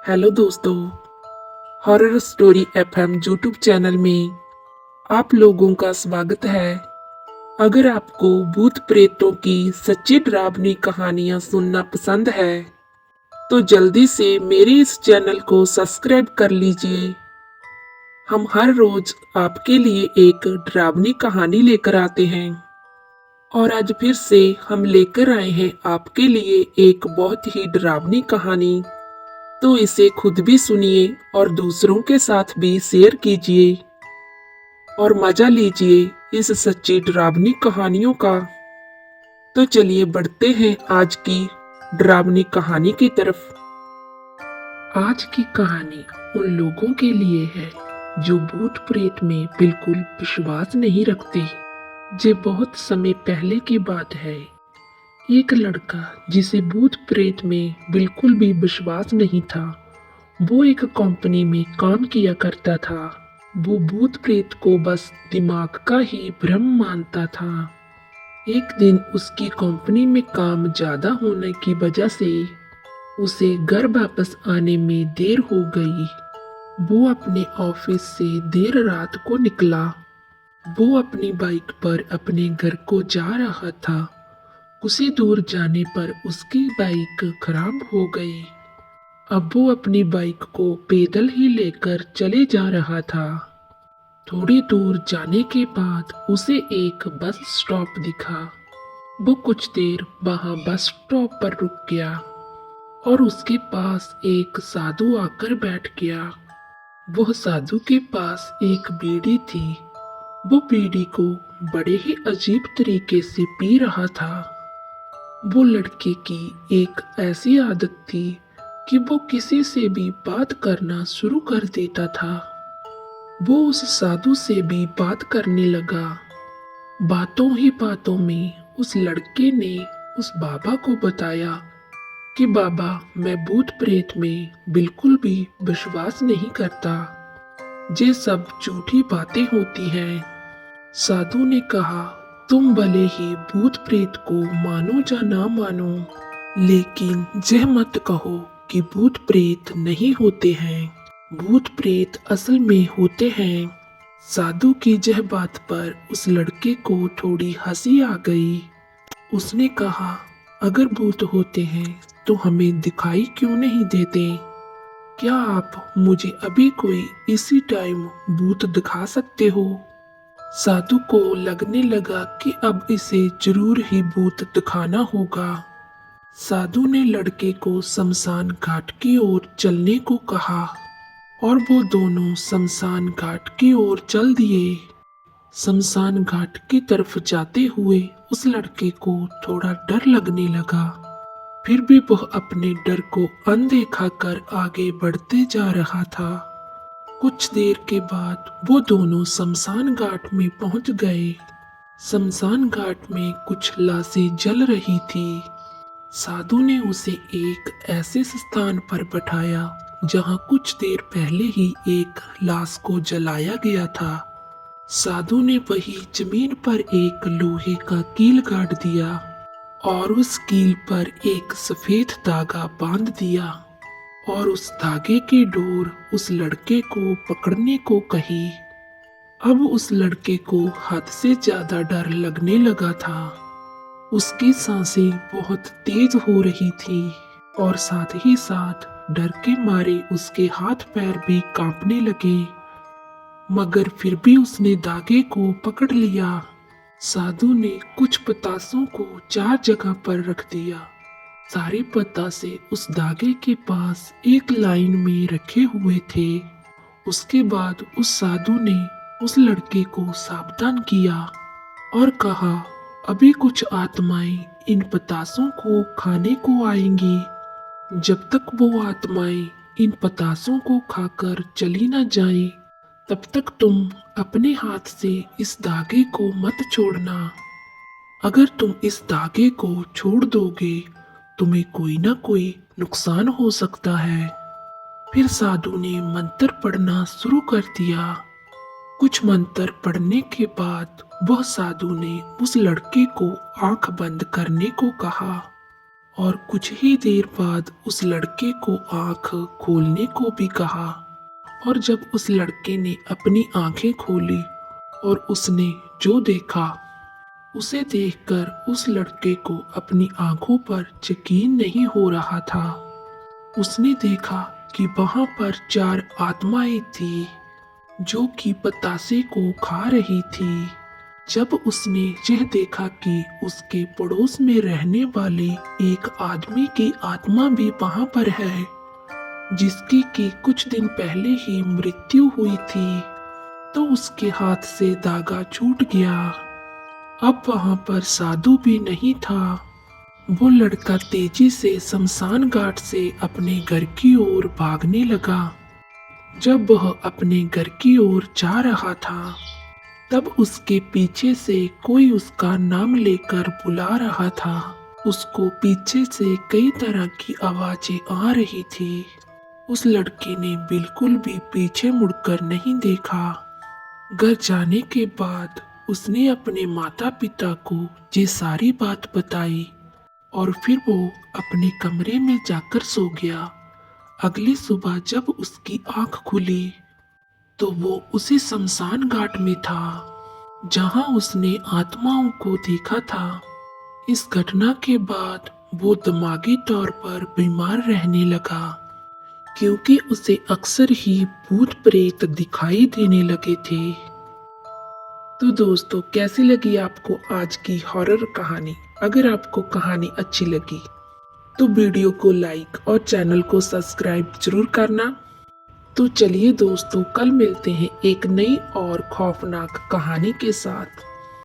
Hello दोस्तों, horror story FM YouTube channel में आप लोगों का स्वागत है। अगर आपको भूत प्रेतों की सच्ची डरावनी कहानियां सुनना पसंद है तो जल्दी से मेरे इस चैनल को सब्सक्राइब कर लीजिए। हम हर रोज आपके लिए एक डरावनी कहानी लेकर आते हैं और आज फिर से हम लेकर आए हैं आपके लिए एक बहुत ही डरावनी कहानी। तो इसे खुद भी सुनिए और दूसरों के साथ भी शेयर कीजिए और मजा लीजिए इस सच्ची डरावनी कहानियों का। तो चलिए बढ़ते हैं आज की डरावनी कहानी की तरफ। आज की कहानी उन लोगों के लिए है जो भूत प्रेत में बिल्कुल विश्वास नहीं रखते। ये बहुत समय पहले की बात है। एक लड़का जिसे भूत प्रेत में बिल्कुल भी विश्वास नहीं था, वो एक कंपनी में काम किया करता था। वो भूत प्रेत को बस दिमाग का ही भ्रम मानता था। एक दिन उसकी कंपनी में काम ज्यादा होने की वजह से उसे घर वापस आने में देर हो गई। वो अपने ऑफिस से देर रात को निकला। वो अपनी बाइक पर अपने घर को जा रहा था। कुछ ही दूर जाने पर उसकी बाइक खराब हो गई। अब वो अपनी बाइक को पैदल ही लेकर चले जा रहा था। थोड़ी दूर जाने के बाद उसे एक बस स्टॉप दिखा। वो कुछ देर वहां बस स्टॉप पर रुक गया और उसके पास एक साधु आकर बैठ गया। वह साधु के पास एक बीड़ी थी। वो बीड़ी को बड़े ही अजीब तरीके से पी रहा था। वो लड़के की एक ऐसी आदत थी कि वो किसी से भी बात करना शुरू कर देता था। वो उस साधु से भी बात करने लगा। बातों ही बातों में उस लड़के ने उस बाबा को बताया कि बाबा, मैं भूत प्रेत में बिल्कुल भी विश्वास नहीं करता। ये सब झूठी बातें होती हैं। साधु ने कहा, तुम भले ही भूत प्रेत को मानो या ना मानो, लेकिन यह मत कहो कि भूत प्रेत नहीं होते हैं। भूत प्रेत असल में होते हैं। साधु की यह बात पर उस लड़के को थोड़ी हंसी आ गई। उसने कहा, अगर भूत होते हैं तो हमें दिखाई क्यों नहीं देते? क्या आप मुझे अभी कोई इसी टाइम भूत दिखा सकते हो? साधु को लगने लगा कि अब इसे जरूर ही भूत दिखाना होगा। साधु ने लड़के को शमशान घाट की ओर चलने को कहा और वो दोनों शमशान घाट की ओर चल दिए। शमशान घाट की तरफ जाते हुए उस लड़के को थोड़ा डर लगने लगा। फिर भी वह अपने डर को अनदेखा कर आगे बढ़ते जा रहा था। कुछ देर के बाद वो दोनों शमशान घाट में पहुंच गए। शमशान घाट में कुछ लाशें जल रही थी। साधु ने उसे एक ऐसे स्थान पर बैठाया जहां कुछ देर पहले ही एक लाश को जलाया गया था। साधु ने वही जमीन पर एक लोहे का कील गाड़ दिया और उस कील पर एक सफेद धागा बांध दिया और उस धागे की डोर उस लड़के को पकड़ने को कही। अब उस लड़के को हद से ज्यादा डर लगने लगा था। उसकी सांसें बहुत तेज हो रही थी और साथ ही साथ डर के मारे उसके हाथ पैर भी कांपने लगे, मगर फिर भी उसने धागे को पकड़ लिया। साधु ने कुछ पतासों को 4 जगह पर रख दिया। सारे पतासे उस धागे के पास एक लाइन में रखे हुए थे। उसके बाद उस साधु ने उस लड़के को सावधान किया और कहा, अभी कुछ आत्माएं इन पतासों को खाने को आएंगी। जब तक वो आत्माएं इन पतासों को खाकर चली न जाएं, तब तक तुम अपने हाथ से इस धागे को मत छोड़ना। अगर तुम इस धागे को छोड़ दोगे, तुम्हें कोई ना कोई नुकसान हो सकता है। फिर साधु ने मंत्र पढ़ना शुरू कर दिया। कुछ मंत्र पढ़ने के बाद वह साधु ने उस लड़के को आंख बंद करने को कहा और कुछ ही देर बाद उस लड़के को आंख खोलने को भी कहा। और जब उस लड़के ने अपनी आंखें खोली और उसने जो देखा, उसे देखकर उस लड़के को अपनी आंखों पर यकीन नहीं हो रहा था। उसने देखा कि वहां पर 4 आत्माएं थी जो कि पतासे को खा रही थी। जब उसने यह देखा कि उसके पड़ोस में रहने वाले एक आदमी की आत्मा भी वहां पर है, जिसकी कि कुछ दिन पहले ही मृत्यु हुई थी, तो उसके हाथ से धागा छूट गया। अब वहां पर साधु भी नहीं था। वो लड़का तेजी से शमशान घाट से अपने घर की ओर भागने लगा। जब वह अपने घर की ओर जा रहा था, तब उसके पीछे से कोई उसका नाम लेकर बुला रहा था। उसको पीछे से कई तरह की आवाजें आ रही थी। उस लड़के ने बिल्कुल भी पीछे मुड़कर नहीं देखा। घर जाने के बाद उसने अपने माता पिता को ये सारी बात बताई और फिर वो अपने कमरे में जाकर सो गया। अगली सुबह जब उसकी आंख खुली तो वो उसी शमशान घाट में था जहां उसने आत्माओं को देखा था। इस घटना के बाद वो दिमागी तौर पर बीमार रहने लगा, क्योंकि उसे अक्सर ही भूत प्रेत दिखाई देने लगे थे। तो दोस्तों, कैसी लगी आपको आज की हॉरर कहानी? अगर आपको कहानी अच्छी लगी तो वीडियो को लाइक और चैनल को सब्सक्राइब जरूर करना। तो चलिए दोस्तों, कल मिलते हैं एक नई और खौफनाक कहानी के साथ।